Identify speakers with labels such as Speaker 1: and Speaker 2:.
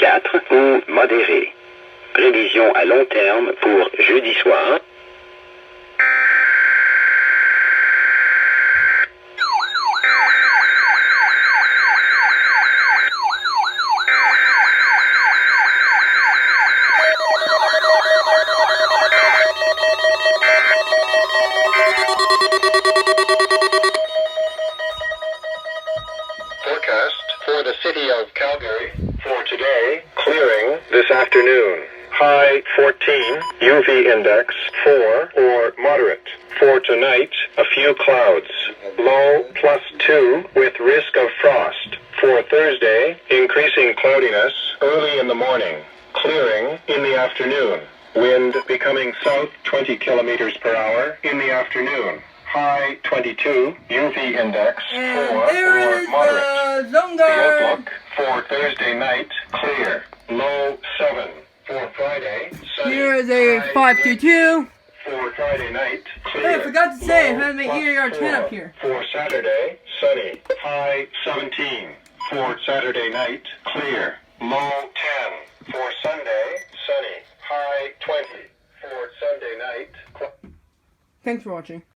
Speaker 1: 4 ou modéré. Prévision à long terme pour jeudi soir.
Speaker 2: Forecast for the city of Calgary for today, clearing this afternoon. High 14, UV index 4 or moderate. For tonight, a few clouds. Low +2 with risk of frost. For Thursday, increasing cloudiness early in the morning. Clearing in the afternoon. Wind becoming south 20 kilometers per hour in the afternoon. High 22, UV index 4 or moderate. The outlook for Thursday night, clear. Low 7. For Friday, sunny.
Speaker 3: Here is a 522.
Speaker 2: For Friday night, clear.
Speaker 3: Hey, I forgot to say,
Speaker 2: Low
Speaker 3: I had to make EAS 10 up here.
Speaker 2: For Saturday, sunny. High 17. For Saturday night, clear. Low 10. For Sunday, sunny. High 20. For Sunday night,
Speaker 3: Thanks for watching.